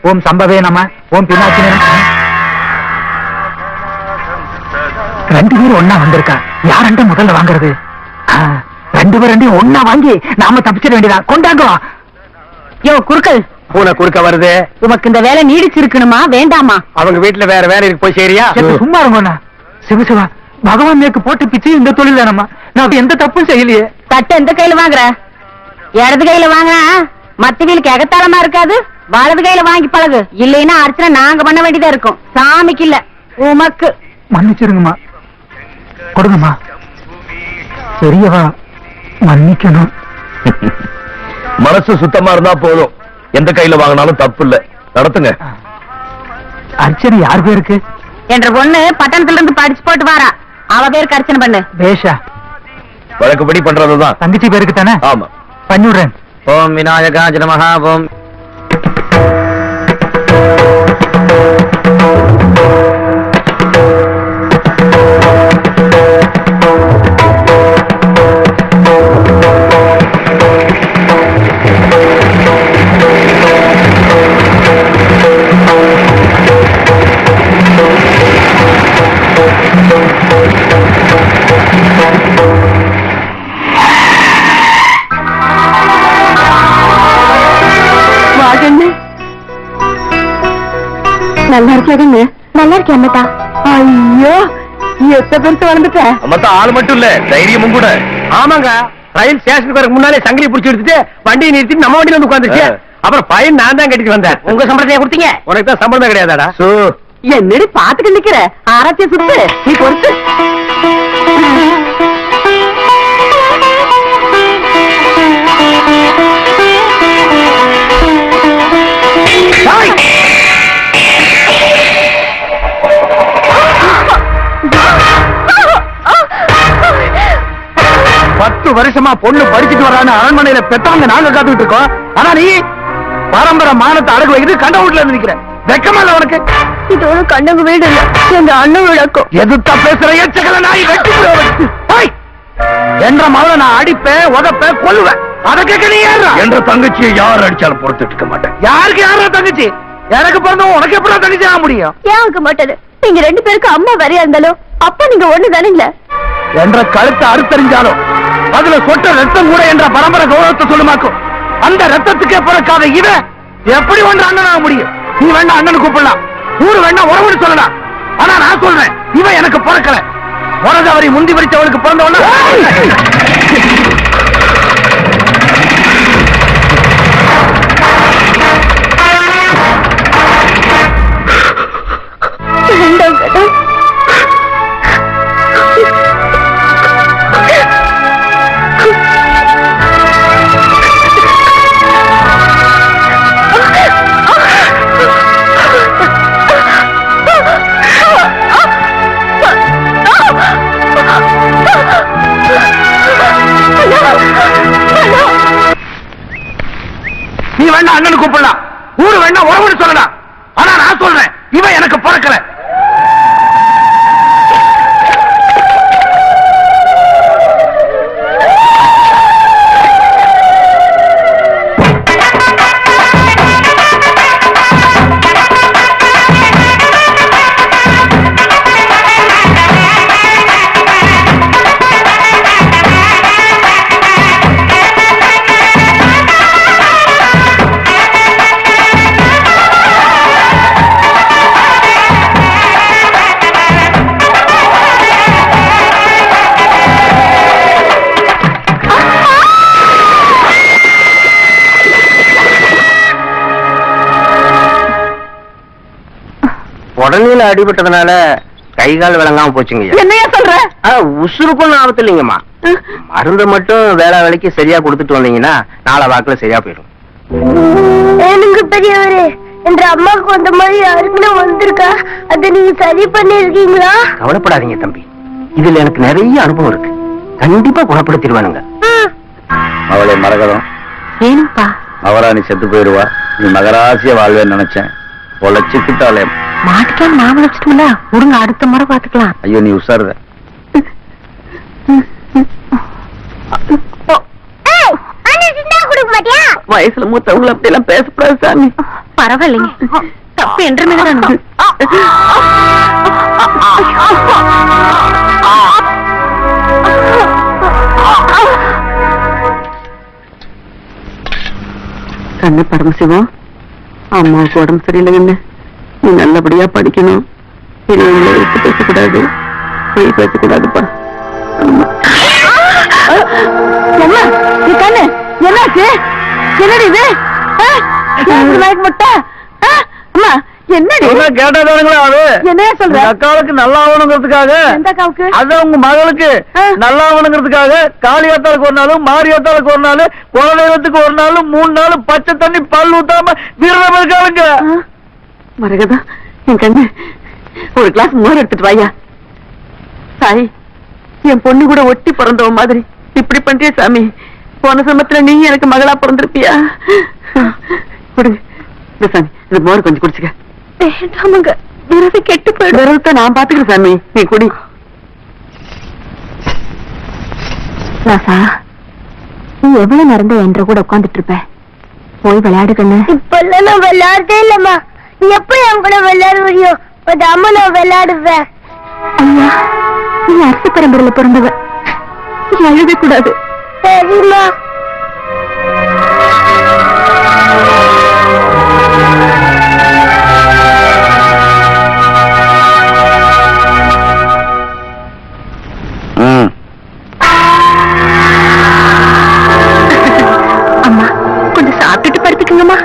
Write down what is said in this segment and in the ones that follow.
ஓம் சம்பவே நம, ஓம் பினாச்சி நம. 2 பேரும் ஒன்னா வந்திருக்கா. யாரண்ட முதல்ல வாங்குறது? 2 பேரும் ஒன்னா வாங்கி நாம தப்பிச்சிட வேண்டியதான். கொண்டாங்க. யோ குறுக்கல், பூனை குறுக்க வருது. உனக்கு இந்த வேலை நீடிச்சிருக்கணுமா வேண்டாமா? அவங்க வீட்டுல வேற வேலை இருக்கு, போய் சரியா? சும்மா இருங்கண்ணா. சிவசிவா, பகவான் நேக்கு போட்டு பிச்சு இந்த தொழில் தானம்மா. நான் எந்த தப்பும் செய்யலையே. தட்டை எந்த கையில வாங்குற? இடது கையில வாங்கினா மத்த வீலுக்கு எகத்தாளமா இருக்காது. வலது கையில வாங்கி பழகு. இல்லைன்னா அர்ச்சனை நாங்க பண்ண வேண்டியதா இருக்கும். சாமிக்கு இல்ல, உமக்கு. மன்னிச்சிருங்கம்மா. கொடுங்கம்மா. பெரியவா மன்னிக்கணும். மனசு சுத்தமா இருந்தா போதும். எந்த கையில வாங்கினாலும் தப்பு இல்ல. நடத்துங்க. அர்ச்சனை யார் பேருக்கு? என்ற பொண்ணு பட்டணத்துல இருந்து படிச்சு போட்டு வாரா. அவ பேருக்கு அர்ச்சனை பண்ணு. பேஷா. வழக்குப்படி பண்றதுதான். தங்கச்சி பேருக்கு தானே? ஆமா. பண்ணிவிடுறேன். ஓம் விநாயகாய நமஹ. ஓம் நல்லா இருக்காதுங்க. நல்லா இருக்கேன் அம்மத்தா. ஐயோ, எத்த பெருசு வளர்ந்துட்ட. அம்மத்தா ஆள் மட்டும் இல்ல, தைரியமும் கூட. ஆமாங்க, ரயில் ஸ்டேஷனுக்கு வரக்கு முன்னாலே சங்கிலி புடிச்சு எடுத்துட்டு வண்டியை நிறுத்தி நம்ம வண்டியில வந்து உட்காந்துருச்சு. அப்புறம் பையன் நான் தான் கட்டிட்டு வந்தேன். உங்க சம்பளத்தையே கொடுத்தீங்க? உனக்கு தான் சம்பளமே கிடையாதாடா? என்னடி பாத்துட்டு நிக்கிற? ஆராய்ச்சி சுத்து நீ பொறுத்து. வருஷமா பொண்ணு படிச்சுட்டு வரான்னு அரண்மனையில பெத்தவங்க நாங்க காத்துட்டு இருக்கோம். ஆனா நீ பரம்பரை மானத்தை அடகு வைக்கிட்டு கண்ட வீட்டுல இருந்து நிக்கிற. வெக்கமா இல்ல உனக்கு? இது ஒரு கண்ணங்க வீடு இல்ல, எங்க அண்ணன் வீடாக்கும். எதுத்தா பேசுற? எச்சக்கல நாய் வெட்டி என்ற மகளை நான் அடிப்பேன், உதப்பேன், கொல்லுவேன். அதை கேட்க நீ ஏறா? என்ற தங்கச்சியை யார் அடிச்சாலும் பொறுத்துட்டு இருக்க மாட்டேன். யாருக்கு யாரா தங்கச்சி? எனக்கு பிறந்தவன் உனக்கு எப்படி தங்கச்சி ஆக முடியும்? ஏன் ஆக மாட்டது? நீங்க 2 பேருக்கு அம்மா வரையா இருந்தாலும் அப்ப நீங்க ஒண்ணு தானீங்களா? என்ற கழுத்தை அறுத்தறிஞ்சாலும் அதுல சொட்ட ரத்தம் கூட என்ற பரம்பரை கௌரவத்தை சொல்லுமாக்கும். அந்த ரத்தத்துக்கே பிறக்காத இவன் எப்படி ஒன்று அண்ணனாக முடியும்? நீ வேணா அண்ணனு கூப்பிடலாம், ஊரு வேணா உறவுன்னு சொல்லலாம். ஆனா நான் சொல்றேன், இவன் எனக்கு பிறக்கல. உறதவரை முந்தி பிடிச்சவளுக்கு பிறந்தவன நீ வேணா அண்ணனு கூப்பிடலாம், ஊரு வேணா உறவுன்னு சொல்லலாம். ஆனா நான் சொல்றேன், இவன் எனக்கு பிறக்கல. உடனே அடிபட்டதுனால கை கால் விளங்காம போச்சுங்க. என்னையா சொல்ற? உசுருக்கும் ஆபத்து இல்லைங்கம்மா. மருந்து மட்டும் வேலை வேலைக்கு சரியா கொடுத்துட்டு வந்தீங்கன்னா நாளை வாக்குல சரியா போயிடும். எனக்கு பெரியவரே, என்ற அம்மாவுக்கு வந்த மாதிரி யாருக்குன்னு வந்திருக்கா, அதை நீங்க சரி பண்ணிருக்கீங்களா? கவலைப்படாதீங்க தம்பி, இதுல எனக்கு நிறைய அனுபவம் இருக்கு. கண்டிப்பா குணப்படுத்திடுவானுங்க. அவளை மரகதம் ஏனுப்பா? அவரா நீ செத்து போயிடுவா. நீ மகராசிய வாழ்வேன்னு நினைச்சேன். பொழைச்சுக்கிட்டாலே மாட்டுக்கான் நாம வச்சுட்டோம்ல. விடுங்க, அடுத்த முறை பாத்துக்கலாம். ஐயோ நீ உசாருத. கொடுக்க மாட்டியா? வயசுல மூத்தவங்களை அப்படி எல்லாம் பேசக்கூடாது சாமி. பரவாயில்லைங்க, தப்பு என்று மீது கண்ணு பரமசிவம், அம்மாவுக்கு உடம்பு சரியில்லைங்கன்னு நீ நல்லபடியா படிக்கணும். இனி உங்களை எடுத்து பேசக்கூடாது, போய் பேசக்கூடாதுப்பா. கண்ணு என்னாச்சு? என்னடி இது? அம்மா என்னடி கேட்டாதானுங்களா அது என்ன சொல்ற? அக்காவுக்கு நல்லா ஆகணுங்கிறதுக்காக, எந்த அக்காவுக்கு? அது உங்க மகளுக்கு நல்லா ஆகணுங்கிறதுக்காக காளியாத்தாளுக்கு ஒரு நாளும் மாரியாத்தாளுக்கு ஒரு நாள் குலதெய்வத்துக்கு ஒரு நாள் 3 நாள் பச்சை தண்ணி பல் ஊத்தாம வீரம் இருக்காளுங்க. மரகதா, என் கண்ணு ஒரு கிளாஸ் மோர் எடுத்துட்டு வாயா. சாய், என் பொண்ணு கூட ஒட்டி பிறந்தவ மாதிரி இப்படி பண்றிய சாமி. போன சமயத்துல நீ எனக்கு மகளா பிறந்திருப்பியா? கொடுங்க இந்த சாமி, இந்த மோர் கொஞ்சம் குடிச்சுக்க. வேண்டாமுங்க, விரது கெட்டு போயிடும். விரதத்தை நான் பாத்துக்கிறேன் சாமி, நீ குடி. ராசா, நீ எவ்வளவு நேரம் என்ற கூட உட்காந்துட்டு இருப்ப? போய் விளையாடு கண்ணு. இப்பெல்லாம் நான் விளையாடுறதே இல்லம்மா. நீ எப்படி என் கூட விளையாட முடியும்? அம்மா நான் விளையாடுவேன். ஐயா, நீ அரசு பரம்பரையில பிறந்தவ, நீ அழுக கூடாது. சரிம்மா. அம்மா கொஞ்சம் சாப்பிட்டுட்டு படுத்துக்குங்கம்மா.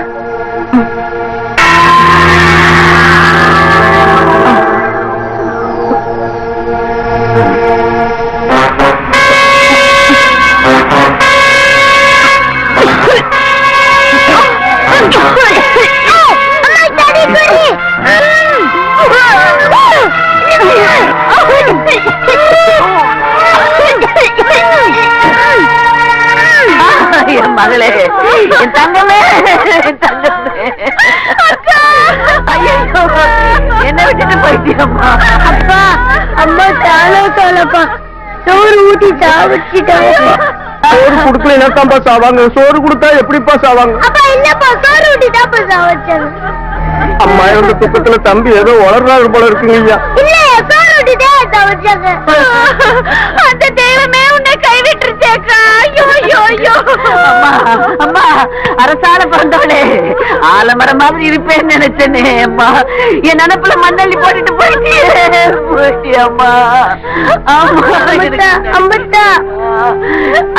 என் மகளே, என் தங்கமே, என் தங்கமே. ஐயோ, என்ன விட்டுட்டு போயிட்டியம்மா? அப்பா, அம்மா தாளப்பா சோறு ஊட்டி சாவிச்சிட்டாங்க. சோறு கொடுக்கல என்னத்தான்பா சாவாங்க? சோறு கொடுத்தா எப்படிப்பா சாவாங்க? அப்பா இல்லப்பா, சோறு ஊட்டி தான்ப்பா சாவச்சாங்க. அம்மா இந்த துக்கத்துல தம்பி ஏதோ வளர்றாரு போல இருக்குங்க ஐயா. இல்ல, சோறு ஊட்டி தான் சாவச்சாங்க. அந்த தெய்வமே உன்னை கைவிட்டுருச்சேக்கா. ஐயோ ஐயோ ஐயோ. அம்மா, அம்மா, அரசால பிறந்தவளே, ஆலமரம் மாதிரி இருப்பேன்னு நினைச்சேனே அம்மா. என் நினைப்புல மண்ணள்ளி போட்டுட்டு போயிட்டியே அம்மா. அம்பத்தா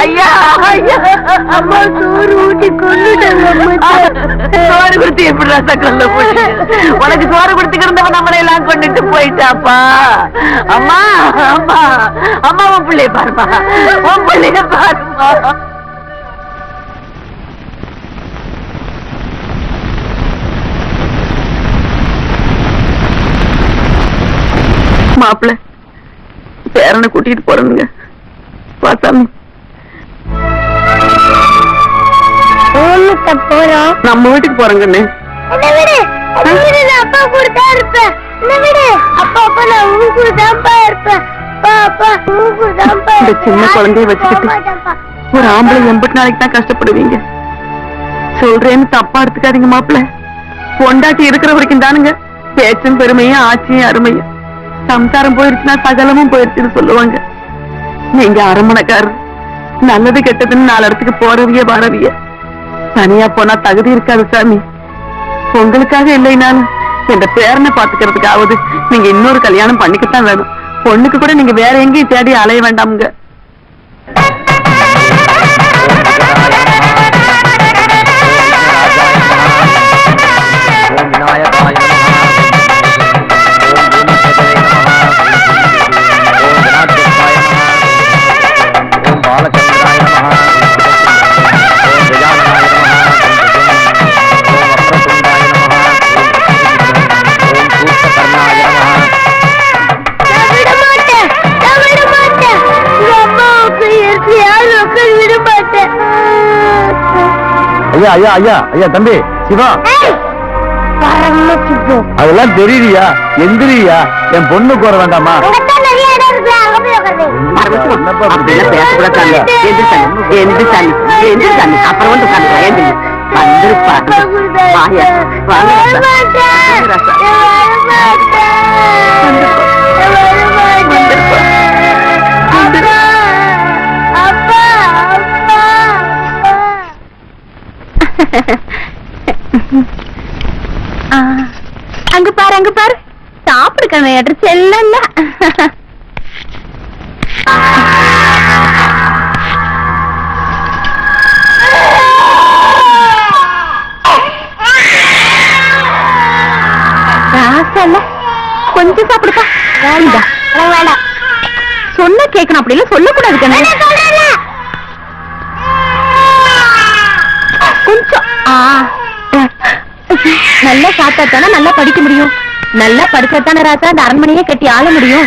ஐயா, ஐயா, அம்மா சோறு ஊட்டி கொண்டுட்டாங்க. சோறு கொடுத்து எப்படி ரசக்கல்ல போட்டு உனக்கு சோறு கொடுத்துக்கிறந்தவன் நம்மளை எல்லாம் கொண்டுட்டு போயிட்டாப்பா. அம்மா, அம்மா, அம்மா, உன் பிள்ளைய பாருமா, உன் பிள்ளைய பாருமா. மாப்பிள்ள பேரனை கூட்டிட்டு போறேங்க. பாசாமி, போறோம். நம்ம வீட்டுக்கு போறேங்கண்ணே. அப்பா கூட தான் இருப்பேன். அப்பா அப்பா நான் உங்க கூட தான்ப்பா இருப்பேன். இந்த சின்ன குழந்தைய வச்சுக்கிட்டு ஒரு ஆம்பளை 80 நாளைக்கு தான் கஷ்டப்படுவீங்க. சொல்றேன்னு தப்பா எடுத்துக்காதீங்க மாப்பிள்ள. பொண்டாட்டி இருக்கிற வரைக்கும் தானுங்க பேச்சும் பெருமையும் ஆட்சியும் அருமையும். சம்சாரம் போயிருச்சுன்னா சகலமும் போயிருச்சுன்னு சொல்லுவாங்க. நீங்க அரமணைக்காரர், நல்லது கெட்டதுன்னு 4 இடத்துக்கு போறவிய வரவிய. தனியா போனா தகுதி இருக்காது சாமி. உங்களுக்காக இல்லைனாலும் என்ற பேரனை பாத்துக்கிறதுக்காவது நீங்க இன்னொரு கல்யாணம் பண்ணிக்கத்தான் வேணும். பொண்ணுக்கு கூட நீங்க வேற எங்கேயும் தேடி அலைய வேண்டாமுங்க. ஐயா ஐயா ஐயா ஐயா தம்பி சிவா, அதெல்லாம் தெரியுறியா? எந்திரியா, என் பொண்ணு கோர வேண்டாமா? அப்புறம் வந்து வந்துருப்பா. வாயா, வாங்க ராசா. வாங்க ராசா. வந்துருப்பா. வந்துருப்பா. அங்க பாரு அங்க பாரு, சாப்பிடுக்கணும் ஏற்ற செல்ல. கொஞ்சம் சாப்பிடுப்பா. வேண்டாம், சொன்ன கேட்கணும், அப்படி இல்ல சொல்லக்கூடாது. கொஞ்சம் நல்லா சாப்பிட்டாத்தானே நல்லா படிக்க முடியும். நல்லா படிச்சாத்தானே ராசா அந்த அரண்மனையே கட்டி ஆள முடியும்.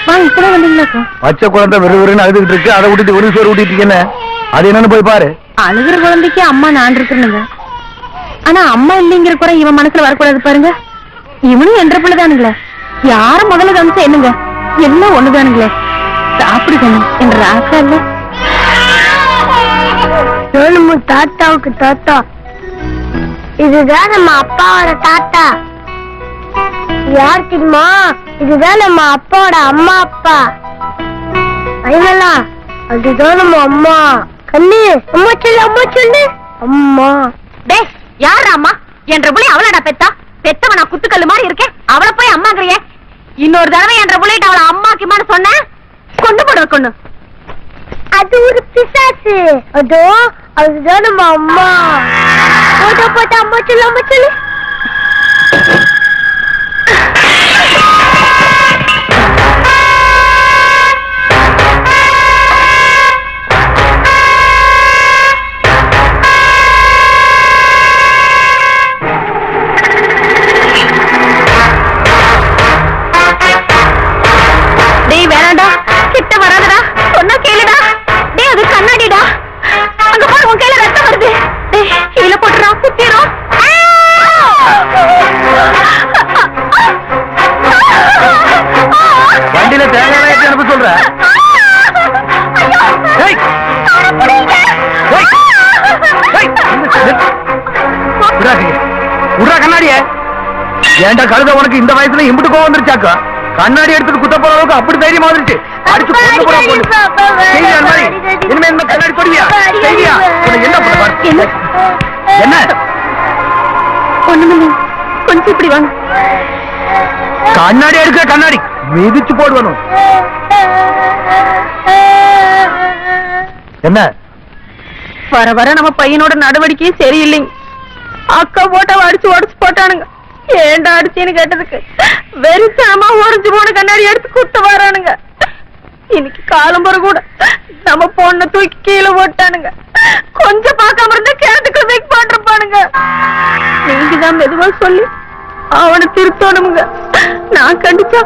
வாங்க, இப்பதான் வந்தீங்களா? பச்சை குழந்தை விறுவிறுன்னு அழுதுகிட்டு இருக்கு, அதை விட்டுட்டு ஒரு சோறு ஊட்டிட்டு இருக்கேன்னு. அது என்னன்னு போய் பாரு. அழுகிற குழந்தைக்கு அம்மா நான் இருக்கணுங்க. ஆனா அம்மா இல்லைங்கிற குறை இவன் மனசுல வரக்கூடாது பாருங்க. இவனும் என்ற பிள்ளைதானுங்களே, யாரும் முதல்ல கவனிச்சா என்னங்க, எல்லாம் ஒண்ணுதானுங்களே. சாப்பிடுக்கணும் என்ற ஆசை இல்ல. தாத்தாவுக்கு தாத்தா, இதுதான் நம்ம அப்பாவோட தாத்தா. யார் தெரியுமா? இதுதான் நம்ம அப்பாவோட அம்மா அப்பா. ஐவலா, அதுதான் நம்ம அம்மா. கண்ணு, அம்மா சொல்லு, அம்மா சொல்லு. அம்மா. டேய், யார் அம்மா? என்ற புள்ளி அவளடா பெத்தா. பெத்தவனா குத்துக்கல்லு மாதிரி இருக்கேன், அவளை போய் அம்மாங்கிறியே. இன்னொரு தடவை என்ற புள்ளிட்டு அவளை அம்மாக்குமான்னு சொன்ன கொண்டு போடுவ கொண்டு. அது ஒரு பிசாசு. அதோ அதுதான் நம்ம அம்மா. போட்டா போட்டா அம்மா சொல்லு, அம்மா சொல்லு. டேய் வேணாண்டா, கிட்ட வராதடா, சொன்னா கேளுடா. டேய் அது கண்ணாடிடா, அங்க பாரு உன் கையில ரத்தம் வருது. டேய் கீழே போட்டுறா, குத்திரும். வண்டியில தேங்காய் ஏற்றி அனுப்ப சொல்ற. உடா கண்ணாடிய. ஏன்டா கழுத, உனக்கு இந்த வயசுல இம்புட்டு கோவம் வந்துருச்சாக்கா? கண்ணாடி எடுத்துட்டு குத்த போற அளவுக்கு அப்படி தைரியமா வந்துருச்சு. அடிச்சு கொண்டு போற போது இனிமே இந்த கண்ணாடி கொடியா செய்யா? என்ன பண்ண பாரு. என்ன ஒண்ணுமில்லை, கொஞ்சம் இப்படி வாங்க. கண்ணாடி எடுக்கிற கண்ணாடி மிதிச்சு போடுவனும். என்ன வர வர நம்ம பையனோட நடவடிக்கையும் சரியில்லைங்க. அக்கா போட்டாவை அடிச்சு உடச்சு போட்டானுங்க. ஏண்டா அடிச்சுன்னு கேட்டதுக்கு வெறித்தனமா உடஞ்சு போன கண்ணாடி எடுத்து குத்த வரானுங்க. இன்னைக்கு காலம்பர கூட நம்ம பொண்ணை தூக்கி கீழே போட்டானுங்க. கொஞ்சம் பார்க்காம இருந்தா கிணத்துக்கு வெயிட் பண்றப்பானுங்க. நீங்கதான் மெதுவா சொல்லி அவனை திருத்தணுங்க. நான் கண்டிச்சா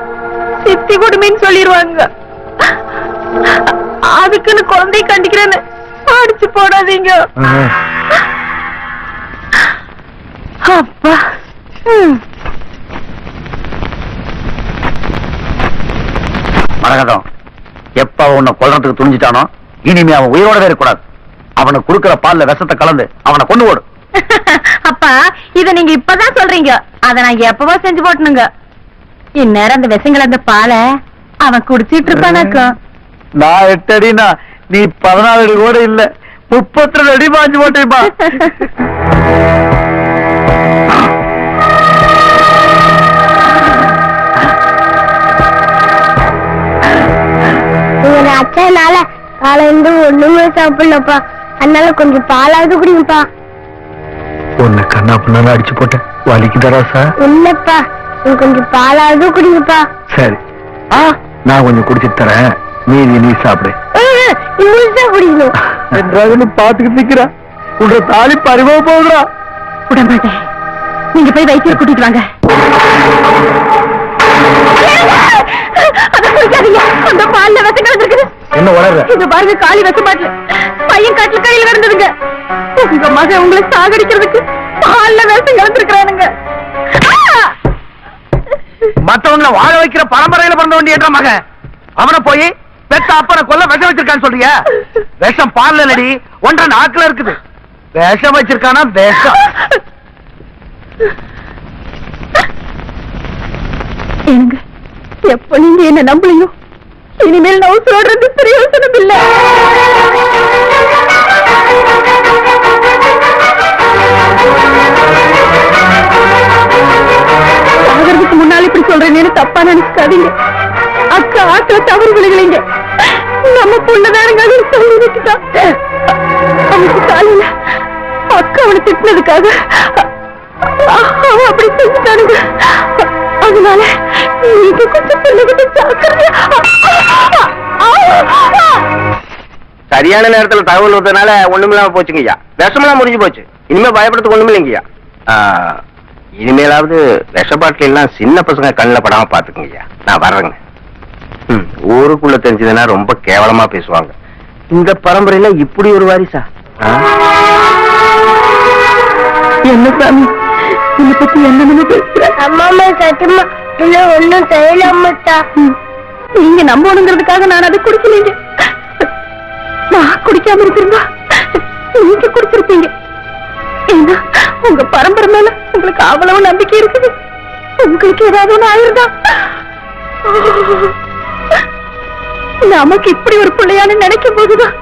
சித்தி கொடுமைன்னு சொல்லிடுவாங்க. அதுக்குன்னு குழந்தைய கண்டிக்கிறேன்னு அடிச்சு போடாதீங்க. அப்பா, மரகதம் எப்ப உன்னை கொல்றதுக்கு துணிஞ்சிட்டானோ இனிமே அவன் உயிரோடவே இருக்கக்கூடாது. அவனுக்கு குடுக்கிற பால்ல விஷத்தை கலந்து அவனை கொண்டு ஓடு. அப்பா, இத நீங்க இப்பதான் சொல்றீங்க, அத நான் எப்பவோ செஞ்சு போட்டணுங்க. இந்நேரம் அந்த விஷங்கள் அந்த பாலை அவன் குடிச்சிட்டு இருப்பானாக்கா. நான் 8 அடினா நீ 14 அடி கூட இல்ல, 32 அடி பாஞ்சு போட்டேப்பா. அச்சனால காலையில ஒண்ணுமே சாப்பிடலப்பா, அதனால கொஞ்சம் பாலாவது குடிங்கப்பா. உன்னை கண்ணா புண்ணாலும் அடிச்சு போட்டேன், வலிக்குதரா சார்? இல்லப்பா, நீங்க கொஞ்சம் பாலாவது குடிங்கப்பா. சரி, நான் கொஞ்சம் குடிச்சிட்டு தரேன், மீதி நீ சாப்பிடு. முழுசா குடிக்கணும் என்றாவது பாத்துக்கிட்டு நிக்கிறா. உங்க தாலி பறிவா போகுறா. விட மாட்டேன், நீங்க போய் வைத்தியர் கூட்டிட்டு வாங்க. அந்த பால்ல விஷம் கலந்துருக்குது. என்ன வளர்ற? இங்க பாருங்க, காலி விஷ பாட்டில் பையன் கட்டில கையில கிடந்ததுங்க. உங்க மகன் உங்களை சாகடிக்கிறதுக்கு பால்ல விஷம் கலந்துருக்கிறானுங்க. மத்தவங்களை வாழ வைக்கிற பரம்பரையில பிறந்த வேண்டிய மகன் அவனை போய் பெத்த அப்பனை கொல்ல விஷம் வச்சிருக்கான்னு சொல்றியா? விஷம் பால்ல இல்லடி, ஒன்றரை நாக்குல இருக்குது. விஷம் வச்சிருக்கானா விஷம். ஏனுங்க, எப்ப நீங்க என்ன நம்பலையோ இனிமேல் நான் சொல்றது பிரயோசனம் இல்ல. சாகறதுக்கு முன்னால இப்படி சொல்றேன்னு தப்பா நினைச்சுக்காதீங்க. அக்கா ஆத்துல தவறு விழுகலைங்க. நம்ம பொண்ணுதானுங்க சொல்லி விட்டுட்டா. அவனுக்கு காலையில அக்கா அவனை திட்டினதுக்காக அவன் அப்படி செஞ்சுட்டானுங்க. அதனால நீங்க கொஞ்சம் பிள்ளைகிட்ட ஜாக்கிரதையா. சரியான நேரத்துல தகவல் வந்ததுனால ஒண்ணுமில்லாம போச்சுங்கய்யா. விஷமெல்லாம் முடிஞ்சு போச்சு. இனிமே பயப்படுறதுக்கு ஒண்ணுமே இல்லைங்கய்யா. இனிமேலாவது விஷ பாட்டில் எல்லாம் சின்ன பசங்க கண்ணில் படாம பாத்துக்குங்கய்யா. நான் வர்றேங்க. ஊருக்குள்ள தெரிஞ்சதுன்னா ரொம்ப கேவலமா பேசுவாங்க. இந்த பரம்பரையில இப்படி ஒரு வாரிசா? என்ன சாமி இதை பத்தி என்னன்னு பேசுற? அம்மா சத்தியமா இல்ல ஒண்ணும் செய்யலாமட்டா. நீங்க நம்பணுங்கிறதுக்காக நான் அதை குடிக்கலீங்க. நான் குடிக்காம இருந்திருந்தா நீங்க குடிச்சிருப்பீங்க. ஏன்னா உங்க பரம்பரை மேல உங்களுக்கு அவ்வளவு நம்பிக்கை இருக்குது. உங்களுக்கு ஏதாவது ஒண்ணு ஆயிருந்தா நமக்கு இப்படி ஒரு பிள்ளையான்னு நினைக்கும் போதுதான்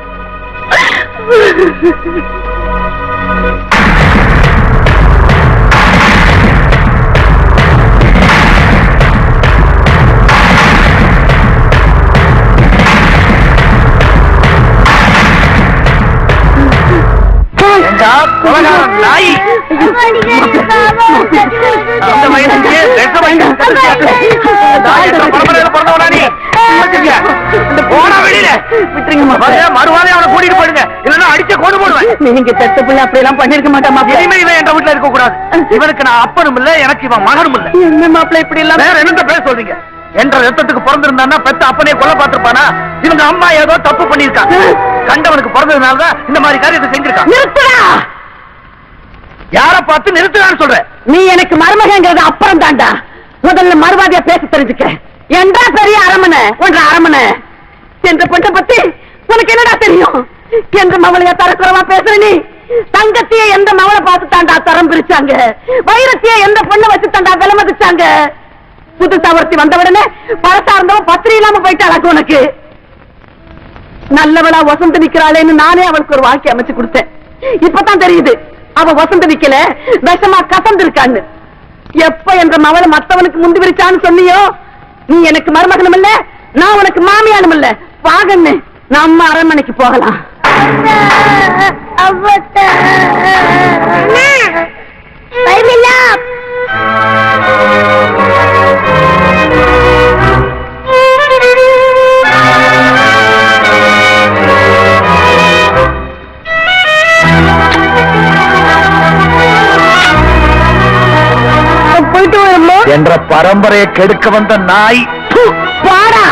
நாய் அந்த வயசுக்கு மறுவாதே அவனை கூட்டிட்டு போயிடுங்க. இல்லன்னா அடிச்ச கொண்டு போடுவேன். நீங்க பெத்த பிள்ளை அப்படி எல்லாம் பண்ணிருக்க மாட்டாமா. இனிமே இவன் என்ற வீட்டுல இருக்க கூடாது. இவனுக்கு நான் அப்பனும் இல்ல, எனக்கு இவன் மகனும் இல்ல. என்ன மாப்பிள்ள இப்படி எல்லாம் வேற என்னத்த பேச சொல்றீங்க? என்ற ரத்தத்துக்கு பிறந்திருந்தான்னா பெத்த அப்பனே கொலை பார்த்திருப்பானா? இவங்க அம்மா ஏதோ தப்பு பண்ணிருக்காங்க. கண்டவனுக்கு பிறந்ததுனாலதான் இந்த மாதிரி காரியத்தை செஞ்சிருக்காங்க. நிறுத்துடா. யார பார்த்து நிறுத்துறான்னு சொல்ற? நீ எனக்கு மருமகங்கிறது அப்புறம் தாண்டா. முதல்ல மறுவாதியா பேச தெரிஞ்சுக்க. என்றா பெரிய அரமனை ஒன்ற அரமனை என்ற பொண்ணை பத்தி உனக்கு என்னடா தெரியும்? என்ற மவளைய தரக்குறவா பேசுற நீ? தங்கத்தையே எந்த மவளை பார்த்து தாண்டா தரம் பிரிச்சாங்க. வைரத்தையே எந்த பொண்ணை வச்சு தாண்டா விலை மதிச்சாங்க. புது தவர்த்தி வந்த உடனே பழசா இருந்தவன் பத்திரி இல்லாம போயிட்டாளாக்கு. உனக்கு நல்லவளா வசந்த நிக்கிறாளேன்னு நானே அவளுக்கு ஒரு வாழ்க்கை அமைச்சு கொடுத்தேன். இப்பதான் தெரியுது அவ வசந்த நிக்கல, விஷமா கசந்து இருக்கான்னு. எப்ப என்ற மவளை மத்தவனுக்கு முந்தி விரிச்சான்னு சொன்னியோ, நீ எனக்கு மருமகனும் இல்ல, நான் உனக்கு மாமியானும் இல்ல. வாகன்னு நம்ம அரண்மனைக்கு போகலாம். போயிட்டு வரமா என்ற பரம்பரையை கெடுக்க வந்த நாய். பாடா